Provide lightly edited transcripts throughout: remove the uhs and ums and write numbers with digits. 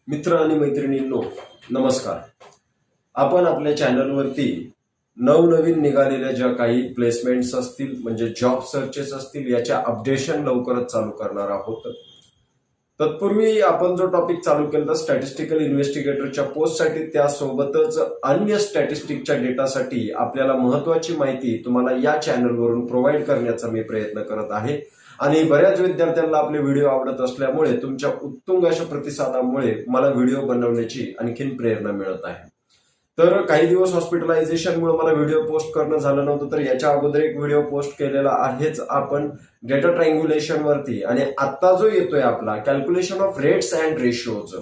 मित्र आणि मैत्रिणींनो नमस्कार. आपण आपल्या चॅनलवरती नवनवीन निघालेल्या ज्या काही प्लेसमेंट्स असतील म्हणजे जॉब सर्चेस असतील याच्या अपडेशन लवकरच चालू करणार आहोत. तत्पूर्वी आपण जो टॉपिक चालू केला स्टॅटिस्टिकल इन्व्हेस्टिगेटरच्या पोस्टसाठी त्यासोबतच अन्य स्टॅटिस्टिकच्या डेटासाठी आपल्याला महत्वाची माहिती तुम्हाला या चॅनलवरून प्रोव्हाइड करण्याचा मी प्रयत्न करत आहे. आणि बऱ्याच विद्यार्थ्यांना आपले व्हिडिओ आवडत असल्यामुळे तुमच्या उत्तुंग अशा प्रतिसादामुळे मला व्हिडिओ बनवण्याची आणखीन प्रेरणा मिळत आहे. तर काही दिवस हॉस्पिटलायझेशनमुळे मला व्हिडिओ पोस्ट करणं झालं नव्हतं, तर याच्या अगोदर एक व्हिडिओ पोस्ट केलेला आहेच आपण डेटा ट्रायंग्युलेशन वरती. आणि आता जो येतोय आपला कॅल्क्युलेशन ऑफ रेट्स अँड रेशिओज,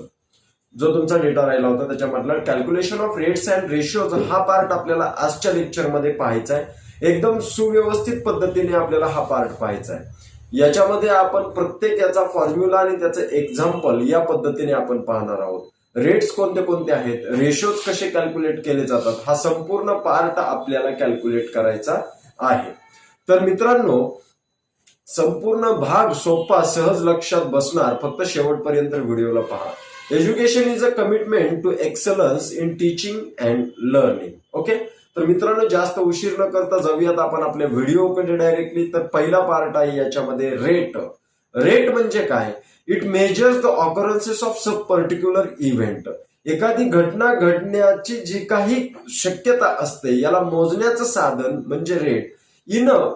जो तुमचा डेटा राहिला होता त्याच्यामधला कॅल्क्युलेशन ऑफ रेट्स अँड रेशिओज हा पार्ट आपल्याला आजच्या लेक्चरमध्ये पाहायचा आहे. एकदम सुव्यवस्थित पद्धतीने आपल्याला हा पार्ट पाहायचा आहे. याच्यामध्ये आपण प्रत्येक याचा फॉर्म्युला आणि त्याचं एक्झाम्पल या पद्धतीने आपण पाहणार आहोत. रेट्स कोणते कोणते आहेत, रेशोज कसे कॅल्क्युलेट केले जातात, हा संपूर्ण पार्ट आपल्याला कॅल्क्युलेट करायचा आहे. तर मित्रांनो, संपूर्ण भाग सोपा सहज लक्षात बसणार, फक्त शेवटपर्यंत व्हिडिओला पहा. Education is a commitment to excellence in teaching and learning. Okay, तर मित्रांनो जास्त उशीर न करता जाऊयात आपण आपल्या व्हिडिओकडे डायरेक्टली. तर पहिला पार्ट आहे याच्यामध्ये रेट. रेट म्हणजे काय? It measures the occurrences of sub particular event. एखादी घटना घडण्याची जी काही शक्यता असते याला मोजण्याचं साधन म्हणजे रेट.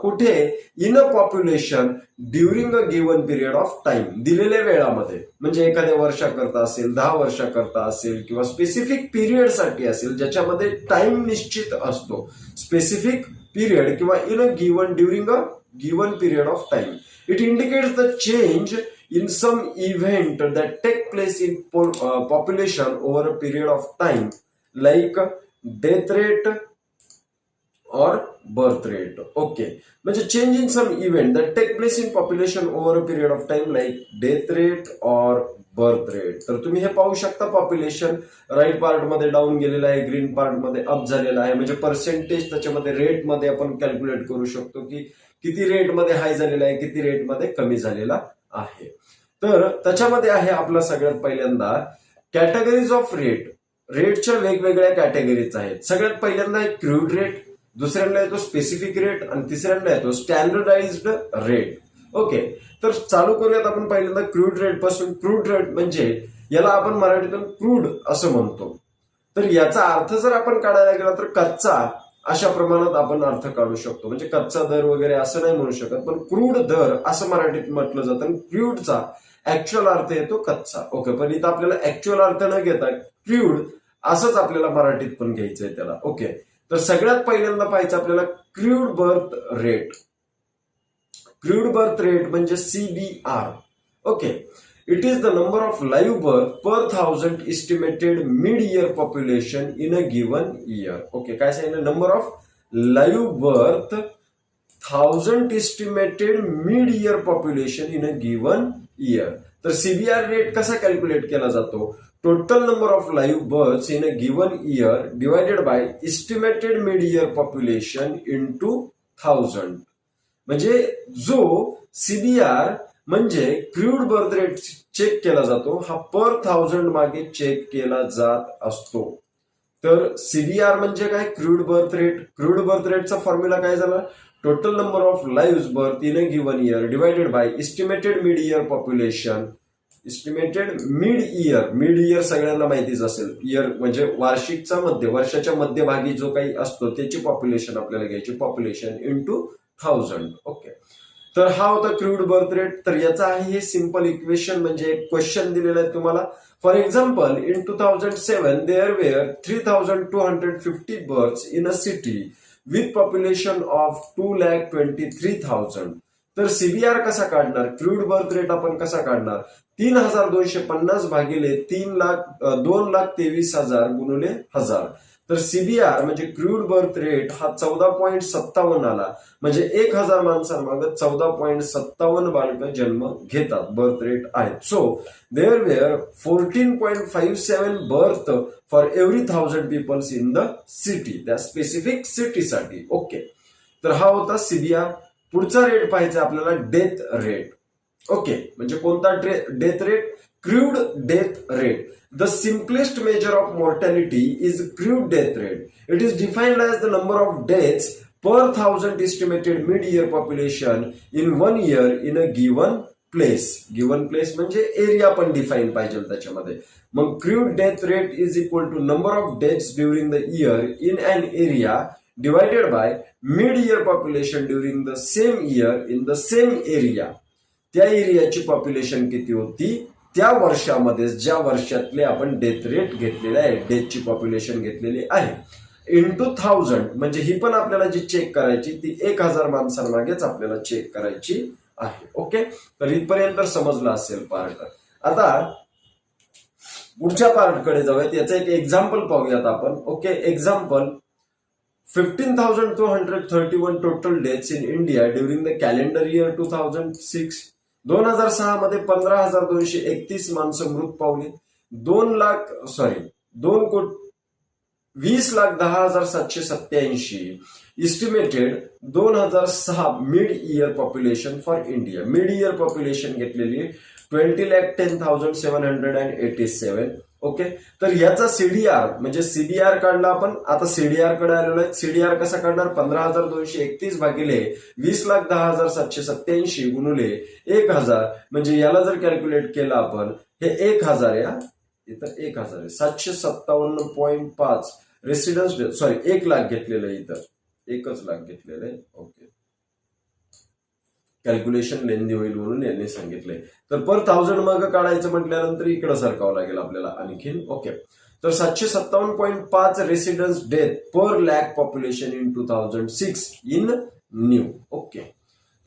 कुठे? In a population during a given period of time. दिलेल्या वेळामध्ये, म्हणजे एखाद्या वर्षाकरता असेल, 10 वर्षाकरता असेल किंवा स्पेसिफिक पिरियडसाठी असेल ज्याच्यामध्ये टाइम निश्चित असतो. स्पेसिफिक पिरियड किंवा in a given during a given period of time. It indicates the change in some event that take place in population over a period of time, like death rate or birth rate. Okay, म्हणजे change in some event that take place in population over a period of time like death rate or birth rate. तर तुम्ही हे पाहू शकता, population right part मध्ये down गेलेलं आहे, green part मध्ये अप झालेला आहे. म्हणजे पर्सेंटेज त्याच्यामध्ये रेट मध्ये आपण कॅल्क्युलेट करू शकतो की किती रेट मध्ये हाय झालेला आहे, किती रेट मध्ये कमी झालेला आहे. तर त्याच्यामध्ये आहे आपला सगळ्यात पहिल्यांदा कॅटेगरीज ऑफ रेट. रेटच्या वेगवेगळ्या कॅटेगरीज आहेत. सगळ्यात पहिल्यांदा आहे क्रूड रेट, दुसऱ्यांदा येतो स्पेसिफिक रेट आणि तिसऱ्यांदा येतो स्टँडर्डाइज्ड रेट. ओके, तर चालू करूयात आपण पहिल्यांदा क्रूड रेट पासून. क्रूड रेट म्हणजे याला आपण मराठीतून क्रूड असं म्हणतो. तर याचा अर्थ जर आपण काढायला गेला तर कच्चा अशा प्रमाणात आपण अर्थ काढू शकतो. म्हणजे कच्चा दर वगैरे असं नाही म्हणू शकत, पण क्रूड दर असं मराठीत म्हटलं जातं. क्रूडचा ऍक्च्युअल अर्थ येतो कच्चा. ओके, पण इथं आपल्याला ऍक्च्युअल अर्थ न घेता क्रूड असंच आपल्याला मराठीत पण घ्यायचंय त्याला. ओके, तर सगळ्यात पहिल्यांदा पाहायचं आपल्याला crude birth rate. Crude birth rate म्हणजे CBR. Okay, it is the number of live birth per 1000 estimated mid year population in a given year. Okay, काय सांगितलं? Number of live birth 1000 estimated mid year population in a given year. तर CBR rate कसा calculate केला जातो? Total number of live birth in a given year divided by estimated mid year population into 1000. म्हणजे जो CBR म्हणजे crude birth rate check केला जातो हा पर 1000 मागे चेक केला जात असतो. तर CBR म्हणजे काय? Crude birth rate. Crude birth रेटचा फॉर्म्युला काय झाला? Total number of live birth in a given year divided by estimated mid year population. Estimated mid year, mid year सगळ्यांना माहितीच असेल. इयर म्हणजे वार्षिकचा मध्य, वर्षाच्या मध्यभागी जो काही असतो त्याची पॉप्युलेशन आपल्याला घ्यायची, पॉप्युलेशन इंटू 1000. ओके, तर हा होता क्रूड बर्थ रेट. तर याचा आहे हे सिंपल इक्वेशन, म्हणजे एक क्वेश्चन दिलेला आहे तुम्हाला. For example, in 2007 there were 3250 births in a city with population of 2,23,000. तर CBR कसा काढणार? क्रूड बर्थ रेट आपण कसा काढणार? 3250 भागिले 2,23,000 गुणिले 1000. तर CBR म्हणजे क्रूड बर्थ रेट हा 14.57 आला. म्हणजे 1000 माणसांमागे 14.57 बालकं जन्म घेतात, बर्थ रेट आहेत. So there were 14.57 birth for every 1000 peoples in the city, त्या स्पेसिफिक सिटीसाठी. ओके, तर हा होता CBR. पुढचा रेट पाहायचा आपल्याला डेथ रेट. ओके, म्हणजे कोणता death rate? Crude death rate. The simplest measure of mortality is crude death rate. It is defined as the number of deaths per 1,000 estimated mid-year population in 1 year in a given place. Given place म्हणजे area पण define पाहिजे त्याच्यामध्ये. मग crude death rate is equal to number of deaths during the year in an area divided by mid-year population during the same year in the same area. त्या एरियाची population किती होती त्या वर्षामध्ये, ज्या वर्षातले आपण डेथ रेट घेतलेला आहे, डेथची पॉप्युलेशन घेतलेली आहे, इंटू 1000. म्हणजे ही पण आपल्याला जी चेक करायची ती 1000 माणसांमागेच आपल्याला चेक करायची आहे. ओके, तर इथपर्यंत समजलं असेल पार्ट. आता पुढच्या पार्टकडे जाऊयात. याचं एक एक्झाम्पल पाहूयात आपण. Okay, example 15,231 total deaths in India during the calendar year 2006. 2006 मध्ये 15,231 माणसं मृत पावली. 20,10,787 estimated 2006 mid year population for India. Mid year population घेतलेली 20,10,787. ओके, तर याचा सीडीआर म्हणजे सीडीआर काढला आपण. आता सीडीआर कडे आलेलो आहे. सीडीआर कसा काढणार? 15,231 भागिले 20,10,787 गुणुले 1000. म्हणजे याला जर कॅल्क्युलेट केलं आपण, हे 1000 आहे, इथं 1000 आहे, 757.5 रेसिडेन्स, सॉरी 1 लाख घेतलेलं आहे, इथं 1 लाख घेतलेलं आहे. ओके, कॅल्क्युलेशन लेंदी होईल म्हणून यांनी सांगितलंय. तर पर 1000 मग काढायचं म्हटल्यानंतर इकडे सरकावं लागेल आपल्याला आणखीन. ओके, तर 757.5 residence death per lakh population in 2006 in new. Okay,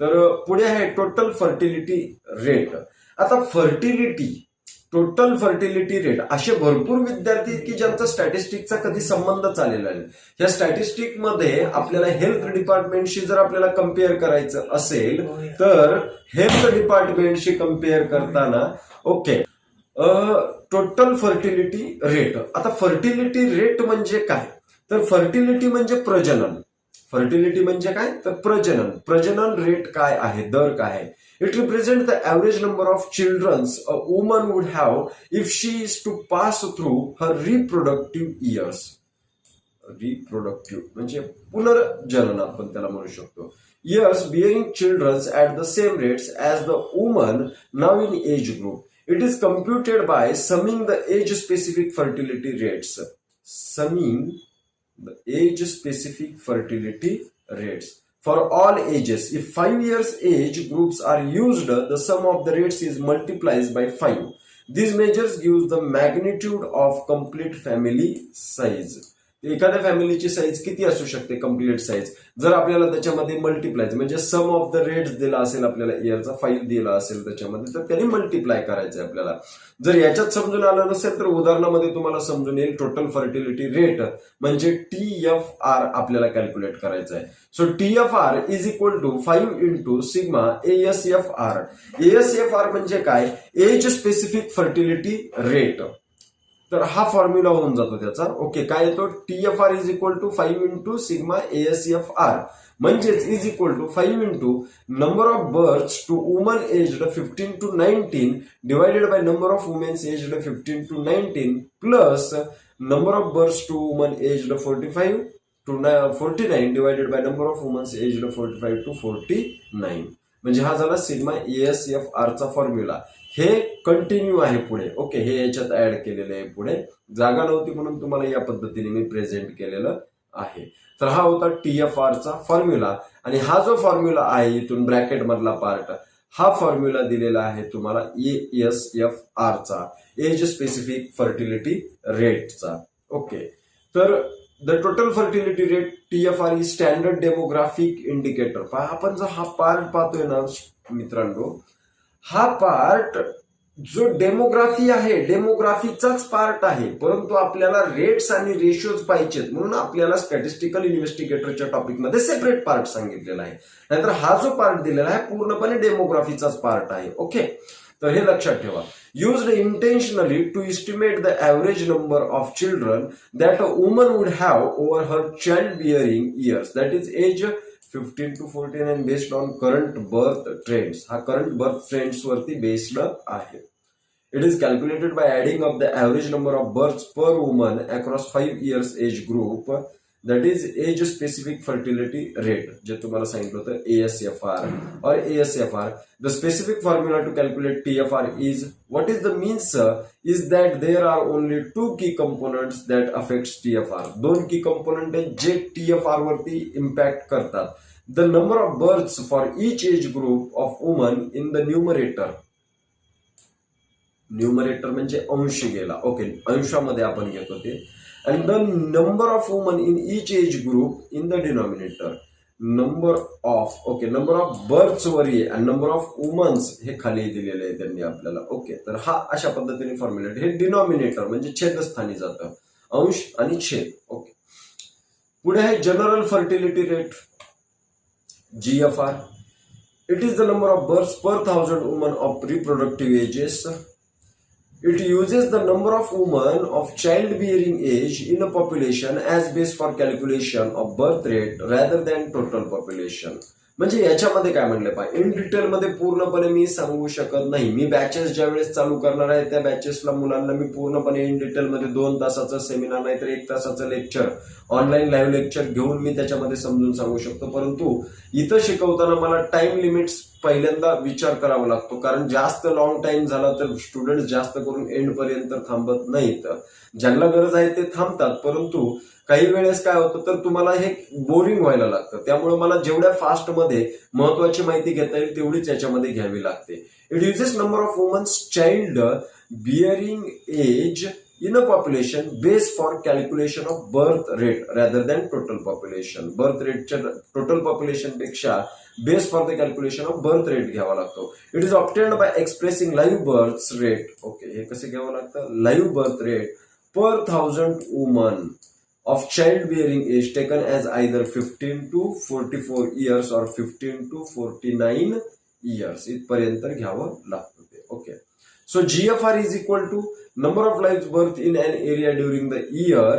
तर पुढे आहे टोटल फर्टिलिटी रेट. आता फर्टिलिटी, टोटल फर्टिलिटी रेट, असे भरपूर विद्यार्थी की ज्यांचा स्टॅटिस्टिकचा कधी संबंध चाललेला नाही. या स्टॅटिस्टिक मध्ये आपल्याला हेल्थ डिपार्टमेंटशी जर आपल्याला कम्पेअर करायचं असेल तर हेल्थ डिपार्टमेंटशी कम्पेअर करताना ओके, टोटल फर्टिलिटी रेट. आता फर्टिलिटी रेट म्हणजे काय? तर फर्टिलिटी म्हणजे प्रजनन. फर्टिलिटी म्हणजे काय? तर प्रजनन. प्रजनन रेट काय आहे, दर काय आहे? It represents the average number of children a woman would have if she is to pass through her reproductive years. Reproductive म्हणजे पुनर्जनन आपण त्याला म्हणू शकतो. Years bearing children at the same rates as the woman now in age group. It is computed by summing the age-specific fertility rates. Summing the age-specific fertility rates. For all ages, if 5 years age groups are used, the sum of the rates is multiplied by 5. These measures gives the magnitude of complete family size. एखाद्या फॅमिलीची size किती असू शकते complete size, जर आपल्याला त्याच्यामध्ये multiply म्हणजे सम of the rates दिला असेल आपल्याला इयरचा 5 दिला असेल त्याच्यामध्ये, तर त्याने मल्टिप्लाय करायचं आपल्याला. जर याच्यात समजून आलं नसेल तर उदाहरणामध्ये तुम्हाला समजून येईल. टोटल फर्टिलिटी रेट म्हणजे TFR आपल्याला कॅल्क्युलेट करायचं आहे. So TFR is equal to 5 into sigma ASFR. ASFR म्हणजे काय? Age specific fertility rate. तर हा फॉर्म्युला होऊन जातो त्याचा. ओके, काय येतो? TFR is equal to 5 into sigma ASFR म्हणजेच is equal to 5 into number of births to woman aged 15 to 19 divided by number of womens aged 15 to 19 plus number of births to woman aged 45 to 49 divided by number of womens aged 45 to 49. म्हणजे हा झाला sigma ASFR चा formula. हे continue आहे पुढे. Okay, हे याच्यात add केलेलं आहे पुढे. जागा नव्हती म्हणून तुम्हाला या पद्धतीने मी प्रेझेंट केलेलं आहे. तर हा होता TFR चा फॉर्म्युला. आणि हा जो फॉर्म्युला आहे इथून ब्रॅकेट मधला पार्ट, हा फॉर्म्युला दिलेला आहे तुम्हाला ASFR चा, एज स्पेसिफिक फर्टिलिटी रेटचा. ओके, तर the total fertility rate TFR is standard demographic indicator. आपण जर हा पार्ट पाहतोय ना मित्रांनो, हा पार्ट जो डेमोग्राफी आहे, डेमोग्राफीचाच पार्ट आहे, परंतु आपल्याला रेट्स आणि रेशिओज पाहिजेत म्हणून आपल्याला स्टॅटिस्टिकल इन्व्हेस्टिगेटरच्या टॉपिकमध्ये सेपरेट पार्ट सांगितलेला आहे. नाहीतर हा जो पार्ट दिलेला आहे पूर्णपणे डेमोग्राफीचाच पार्ट आहे. ओके, तर हे लक्षात ठेवा. Used intentionally to estimate the average number of children that a woman would have over her childbearing years, that is age 15 to 14 and based on current birth trends. हा current birth trends वरती based आहे. It is calculated by adding up the average number of births per woman across 5 years age group, that is age specific fertility rate, जे तुम्हाला सांगितलं होतं ASFR or ASFR. The specific formula to calculate TFR is, what is the means is that there are only two key components that affects TFR. दोन key component आहेत जे TFR वरती impact करतात. The number of births for each age group of women in the numerator. Numerator म्हणजे अंश गेला, okay, अंशामध्ये आपण घेतो ते. And the number of woman in each age group in the denominator. Number of, okay, number of births वर ये आणि नंबर ऑफ वुमन्स हे खाली दिलेले आहे त्यांनी आपल्याला. ओके, तर हा अशा पद्धतीने फॉर्म्युलेट. हे डिनॉमिनेटर म्हणजे छेदस्थानी जातं, अंश आणि छेद. ओके, पुढे आहे general fertility rate, GFR. It is the number of births per 1000 woman of reproductive ages. It uses the number of women of childbearing age in a population as base for calculation of birth rate rather than total population. म्हणजे याच्यामध्ये काय म्हणलं पाहिजे, in detail मध्ये पूर्णपणे मी सांगू शकत नाही. मी बॅचेस ज्या वेळेस चालू करणार आहे त्या बॅचेसला मुलांना मी पूर्णपणे इन डिटेल मध्ये 2 तासाचं सेमिनार नाहीतर 1 तासाचं लेक्चर, ऑनलाईन लाईव्ह लेक्चर घेऊन मी त्याच्यामध्ये समजून सांगू शकतो. परंतु इथं शिकवताना मला टाइम लिमिट्स पहिल्यांदा विचार करावा लागतो, कारण जास्त लॉंग टाइम झाला तर स्टुडंट जास्त करून एंड पर्यंत थांबत नाहीत. ज्यांना गरज आहे ते थांबतात, परंतु काही वेळेस काय होतं तर तुम्हाला हे बोरिंग व्हायला लागतं. त्यामुळे मला जेवढ्या फास्ट मध्ये महत्वाची माहिती घेता येईल तेवढीच याच्यामध्ये घ्यावी लागते. It uses number of womens child bearing age in a population base for calculation of birth rate rather than total population. birth rate च्या total population पेक्षा base for the calculation of birth rate घ्यावा लागतो. It is obtained by expressing live birth rate. Okay, हे कसे घ्यावं लागतं, live birth rate per 1000 women of childbearing age taken as either 15 to 44 years or 15 to 49 years इथपर्यंत घ्यावं लागतं ते. Okay, so GFR is equal to number of live birth in an area during the year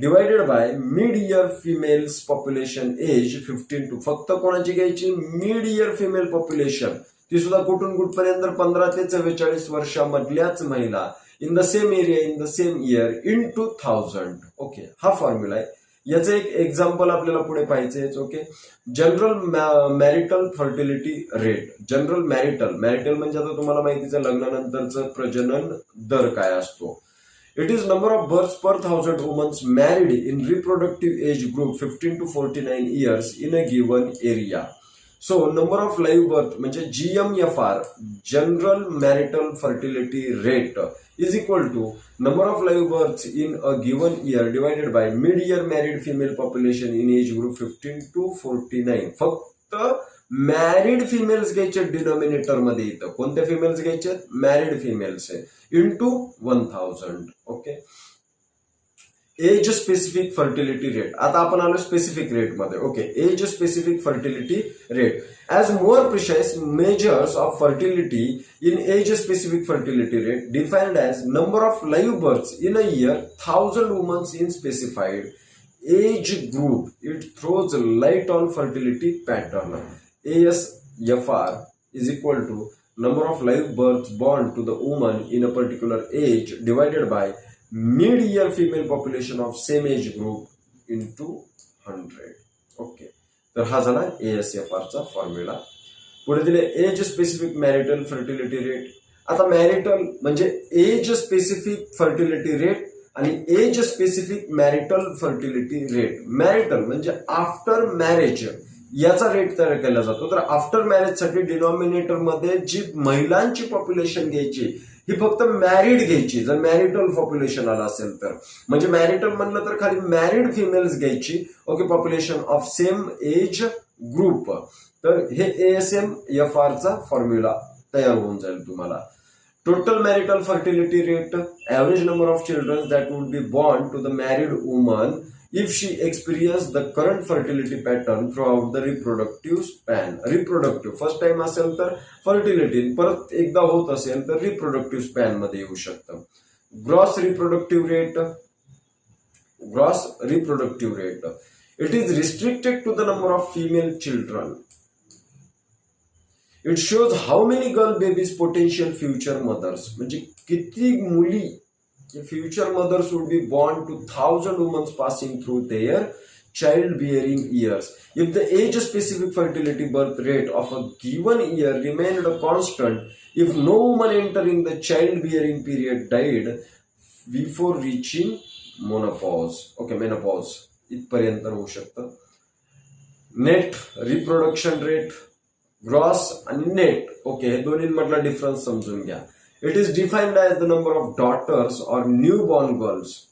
divided by mid-year females population age 15 to, फक्त कोणाची घ्यायची, mid-year female population, ती सुद्धा कुठून कुठपर्यंत 15 ते 44 वर्षामधल्याच महिला in the same area in the same year into 1000. Okay, हा फॉर्म्युला आहे. याचं एक एक्झाम्पल आपल्याला पुढे पाहिजे. Okay, general marital fertility rate. General marital म्हणजे आता तुम्हाला माहितीचं लग्नानंतरचं प्रजनन दर काय असतो. It is number of births per 1000 womens married in reproductive age group 15 to 49 years in a given area. So number of live birth म्हणजे GMFR, general marital fertility rate, is equal to number of live births in a given year divided by mid-year married female population in age group 15 to 49. फक्त married females घ्यायचे denominator मध्ये. इथं कोणत्या females घ्यायचे, married females आहे, into 1000. Okay, age specific fertility rate. आता आपण आलो स्पेसिफिक रेट मध्ये. Okay, age specific fertility rate as more precise measures of fertility in age specific fertility rate defined as number of live births in a year 1000 women in specified age group. It throws light on fertility pattern. ASFR is equal to number of live births born to the woman in a particular age divided by mid-year female population of same age group into 100. Okay, तर हा झाला ASFR चा formula. पुढे दिले age specific marital fertility rate. आता marital म्हणजे age specific fertility rate आणि age specific marital fertility rate. Marital म्हणजे आफ्टर मॅरेज याचा रेट तयार केला जातो. तर आफ्टर मॅरेज साठी डिनॉमिनेटर मध्ये जी महिलांची पॉप्युलेशन घ्यायची ही फक्त मॅरिड घ्यायची, जर मॅरिटल पॉप्युलेशन आला असेल तर. म्हणजे मॅरिटल म्हणलं तर खाली मॅरिड फिमेल्स घ्यायची. Okay, population of same age group. तर हे ASMFR चा फॉर्म्युला तयार होऊन जाईल तुम्हाला. Total marital fertility rate, average number of children that would be born to the married woman if she experienced the current fertility pattern throughout the reproductive span. Reproductive first time असेल तर fertility, परत एकदा होत असेल तर reproductive span मध्ये येऊ शकतं. Gross reproductive rate, it is restricted to the number of female children. It shows how many girl babies potential future mothers, म्हणजे किती मुली future mothers would be born to 1000 womens passing through their childbearing years. If the age-specific fertility birth rate of a given year remained constant, if no woman entering the childbearing period died before reaching menopause, इथपर्यंत होऊ शकतं. Net reproduction rate, gross आणि net, हे दोन्हींमधला difference समजून घ्या. It is defined as the number of daughters or new born girls.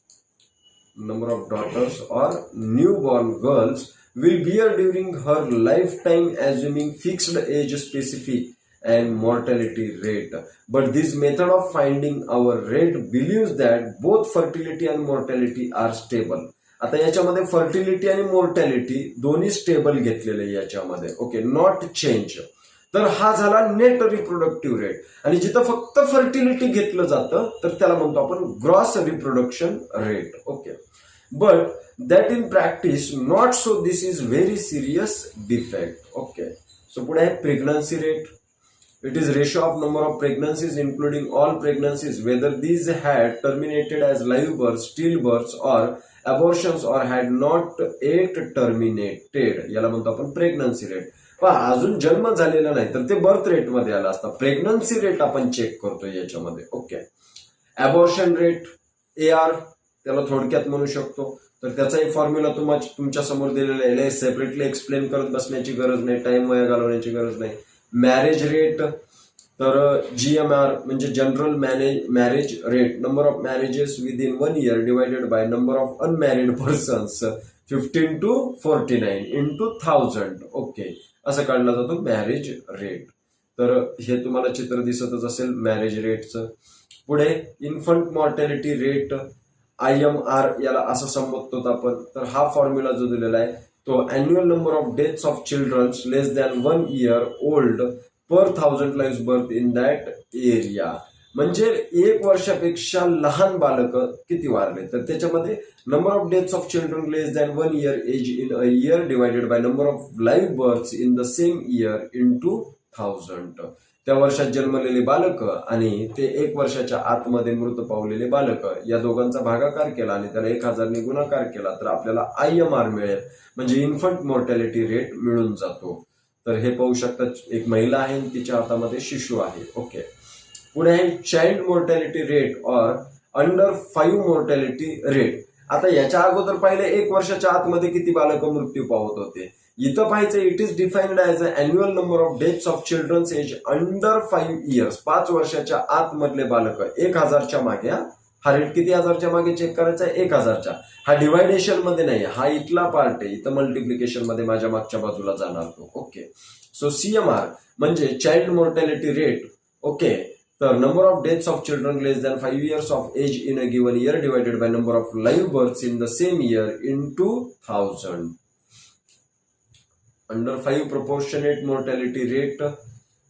Number of daughters or newborn girls will bear during her lifetime, assuming fixed age specific and mortality rate. But this method of finding our rate believes that both fertility and mortality are stable. आता याच्यामध्ये fertility आणि mortality दोन्ही stable घेतलेले याच्यामध्ये, not change. तर हा झाला net reproductive rate. आणि जिथं फक्त फर्टिलिटी घेतलं जातं तर त्याला म्हणतो आपण gross reproduction rate. But that in practice not so. This is very serious defect. So पुढे आहे pregnancy rate. It is ratio of number of pregnancies including all pregnancies whether these had terminated as live birth, still birth or abortions or had not at terminated. याला म्हणतो आपण pregnancy rate. अजून जन्म झालेला नाही तर ते बर्थ रेट मध्ये आला असता. प्रेग्नन्सी रेट आपण चेक करतो याच्यामध्ये. अबॉर्शन रेट, AR त्याला थोडक्यात म्हणू शकतो. तर त्याचाही फॉर्म्युला तुमच्या समोर दिलेला आहे. सेपरेटली एक्सप्लेन करत बसण्याची गरज नाही, टाइम वाया घालवण्याची गरज नाही. मॅरेज रेट, तर GMR म्हणजे general marriage rate, number of marriages within 1 year divided by number of unmarried persons, 15 to 49 into 1000. असं काढला जातो मॅरेज रेट. तर हे तुम्हाला चित्र दिसतच असेल मॅरेज रेटचं. पुढे इन्फंट मॉर्टॅलिटी रेट, IMR याला असं संबोधतो आपण. तर हा फॉर्म्युला जो दिलेला आहे तो annual number of deaths of childrens less than 1 year old per 1000 lives birth in that area. म्हणजे 1 वर्षापेक्षा लहान बालक किती वारले तर त्याच्यामध्ये number of deaths of children less than 1 year age in a year divided by number of live births in the same year into 1000. त्या वर्षात जन्मलेले बालक आणि ते 1 वर्षाच्या आतमध्ये मृत पावलेले बालक या दोघांचा भागाकार केला आणि त्याला 1000 ने गुणाकार केला तर आपल्याला IMR मिळेल, म्हणजे इन्फंट मॉर्टॅलिटी रेट मिळून जातो. तर हे पाहू शकता, एक महिला आहे आणि तिच्या हातामध्ये शिशु आहे. पुढे आहे child mortality rate or under 5 mortality rate. आता याच्या अगोदर पहिले 1 वर्षाच्या आतमध्ये किती बालक मृत्यू पावत होते. इथं पाहायचं, it is defined as a annual number of deaths of childrens age under 5 years. 5 वर्षाच्या आतमधले बालक 1000च्या मागे. हा रेट किती हजारच्या मागे चेक करायचा आहे? 1000च्या. हा डिवायडेशन मध्ये नाही, हा इथला पार्ट आहे. इथं मल्टिप्लिकेशन मध्ये माझ्या मागच्या बाजूला जाणार तो. सो CMR म्हणजे चाइल्ड मॉर्टॅलिटी रेट. तर number of deaths of children less than 5 years of age in a given year divided by number of live births in the same year into 1000. Under 5 proportionate mortality rate,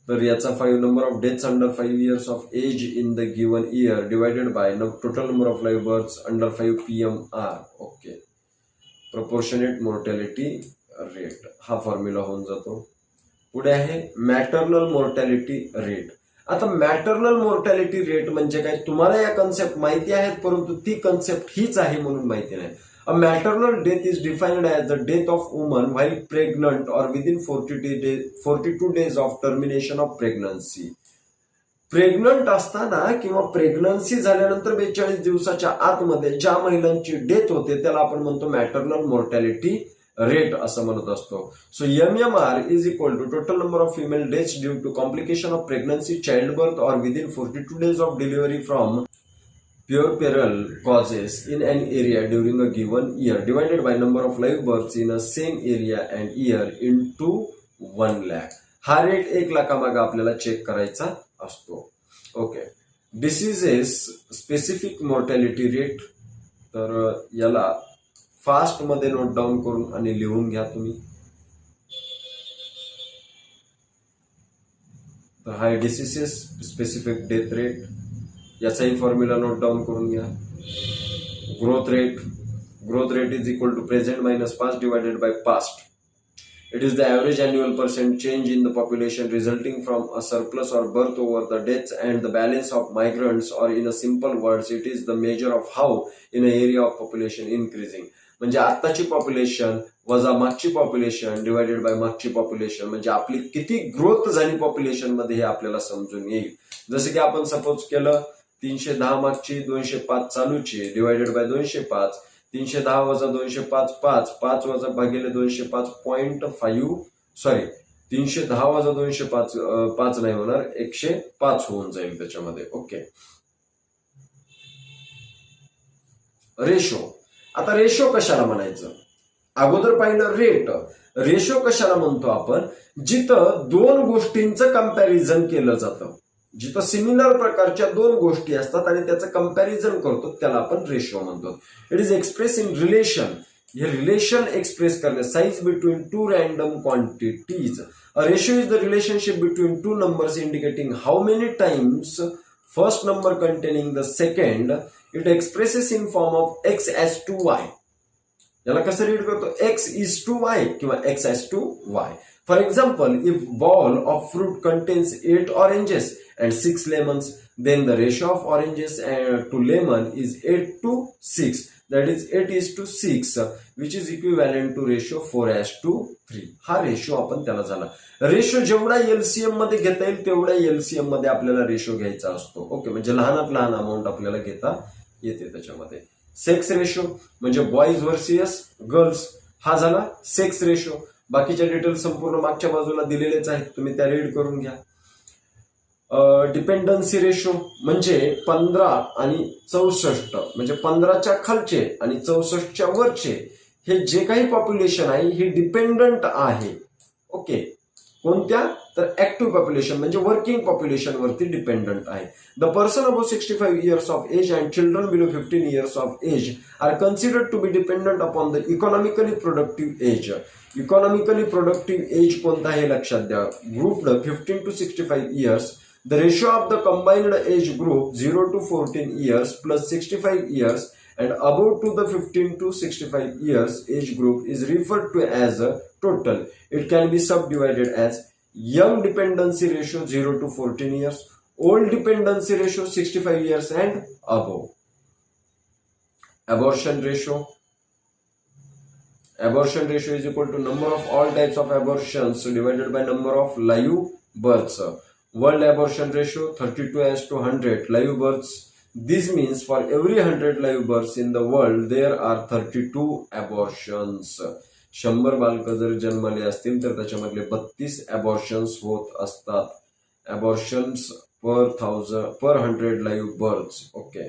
तर याचा 5 number of deaths under 5 years of age in the given year divided by total number of live births under 5 PMR. Proportionate mortality rate हा formula होऊन जातो. पुढे आहे maternal mortality rate. आता maternal mortality rate म्हणजे काय, तुम्हाला या कन्सेप्ट माहिती आहेत परंतु ती कन्सेप्ट हीच आहे म्हणून माहिती नाही. A maternal death is defined as the death of woman while pregnant or within 42 days of termination of pregnancy. Pregnant असताना किंवा प्रेग्नन्सी झाल्यानंतर 42 दिवसाच्या आतमध्ये ज्या महिलांची डेथ होते त्याला आपण म्हणतो मॅटर्नल मॉर्टॅलिटी रेट असं म्हणत असतो. So MMR is equal to total number of female deaths due to complication of pregnancy, child birth or within 42 days of delivery from puerperal causes in an area during a given year divided by number of live births in a same area and year into 1 lakh. हा rate 1 लाखामागे आपल्याला check करायचा असतो. Diseases specific mortality rate, तर याला fast मध्ये note down करून आणि लिहून घ्या तुम्ही. तर हा डिसीजेस स्पेसिफिक डेथ रेट, याचाही फॉर्म्युला नोट डाऊन करून घ्या. Growth rate is equal to present minus past divided by past. It is the average annual percent change in the population resulting from a surplus or birth over the deaths and the balance of migrants, or in a simple words, it is the measure of how in an area of population increasing. म्हणजे आत्ताची population वजा मागची population divided by मागची population, म्हणजे आपली किती growth झाली population मध्ये हे आपल्याला समजून येईल. जसं की आपण सपोज केलं 310 मागची 205 चालूची डिवायडेड बाय 205, 310 वजा 205 5, 5 वजा भागिले 205 0.5, सॉरी 310 वजा 205 5 नाही होणार, 105 होऊन जाईल त्याच्यामध्ये. Okay, ratio. आता रेशो कशाला म्हणायचं, अगोदर पाहिलं रेट. रेशो कशाला म्हणतो आपण, जिथं दोन गोष्टींचं कंपॅरिझन केलं जातं, जिथं सिमिलर प्रकारच्या दोन गोष्टी असतात आणि त्याचं कंपॅरिझन करतो त्याला आपण रेशो म्हणतो. It is express in relation. हे रिलेशन एक्सप्रेस करणे, size between two random quantities. A ratio is the relationship between two numbers indicating how many times first number containing the second. It expresses in form of x as to y. याला कसं read करतो, x is to y किंवा x as to y. For example, if ball of fruit contains 8 oranges and 6 lemons, then the ratio of oranges to lemon is 8 to 6. That is 8 is to 6, which is equivalent to ratio 4 as to 3. हा ratio आपण त्याला झाला. Ratio जेवढा LCM मध्ये घेता येईल तेवढा LCM मध्ये आपल्याला रेशो घ्यायचा असतो. ओके, म्हणजे लहानात लहान अमाऊंट आपल्याला घेता येते त्याच्यामध्ये. सेक्स रेशो म्हणजे बॉईज वर्सेस गर्ल्स, हा झाला सेक्स रेशो. बाकीच्या डिटेल संपूर्ण मागच्या बाजूला दिलेलेच आहेत, तुम्ही त्या रीड करून घ्या. डिपेंडन्सी रेशो म्हणजे 15 आणि 64, म्हणजे 15च्या खालचे आणि 64च्या वरचे हे जे काही पॉप्युलेशन आहे हे डिपेंडंट आहे. ओके, कोणत्या, तर ऍक्टिव्ह पॉप्युलेशन म्हणजे वर्किंग पॉप्युलेशन वरती डिपेंडंट आहे. The person above 65 years of age and children below 15 years of age are considered to be dependent upon the economically productive age. Economically productive age कोणता हे लक्षात द्या. Group 15 to 65 years. The ratio of the combined age group 0 to 14 years plus 65 years and above to the 15 to 65 years age group is referred to as a total. It can be subdivided as young dependency ratio 0 to 14 years, old dependency ratio 65 years and above. Abortion ratio. Abortion ratio is equal to number of all types of abortions divided by number of live births. World abortion ratio 32 as to 100 live births. This means for every 100 live births in the world there are 32 abortions. 100 बालकं जर जन्मले असतील तर त्याच्यामधले 32 abortions होत असतात. Abortions per 100 live births. Okay.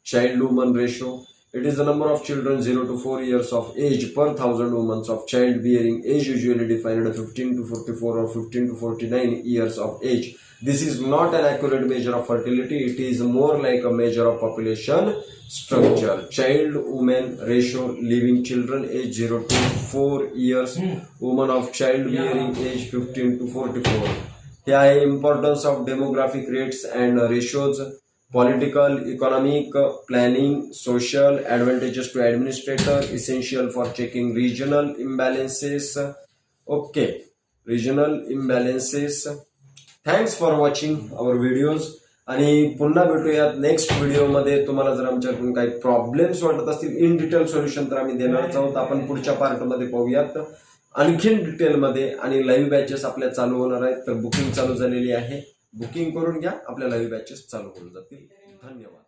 Child woman ratio. It is the number of children 0 to 4 years of age per 1000 women of childbearing age, usually defined as 15 to 44 or 15 to 49 years of age. This is not an accurate measure of fertility. It is more like a measure of population structure. Child woman ratio, living children age 0 to 4 years, women of childbearing age 15 to 44. Here आहे importance of demographic rates and ratios. Political, economic, planning, social, advantages to administrator, essential for checking regional imbalances. Okay, regional imbalances. Thanks for watching our videos. आणि पुन्हा भेटूयात next व्हिडिओमध्ये. तुम्हाला जर आमच्याकडून काही problems वाटत असतील इन डिटेल सोल्युशन तर आम्ही देणारच आहोत. आपण पुढच्या पार्टमध्ये पाहूयात आणखीन डिटेलमध्ये. आणि लाईव्ह बॅचेस आपल्या चालू होणार आहेत, तर बुकिंग चालू झालेली आहे. बुकिंग करून घ्या, आपल्या लाईव्ह बॅचेस चालू होऊन जातील. धन्यवाद.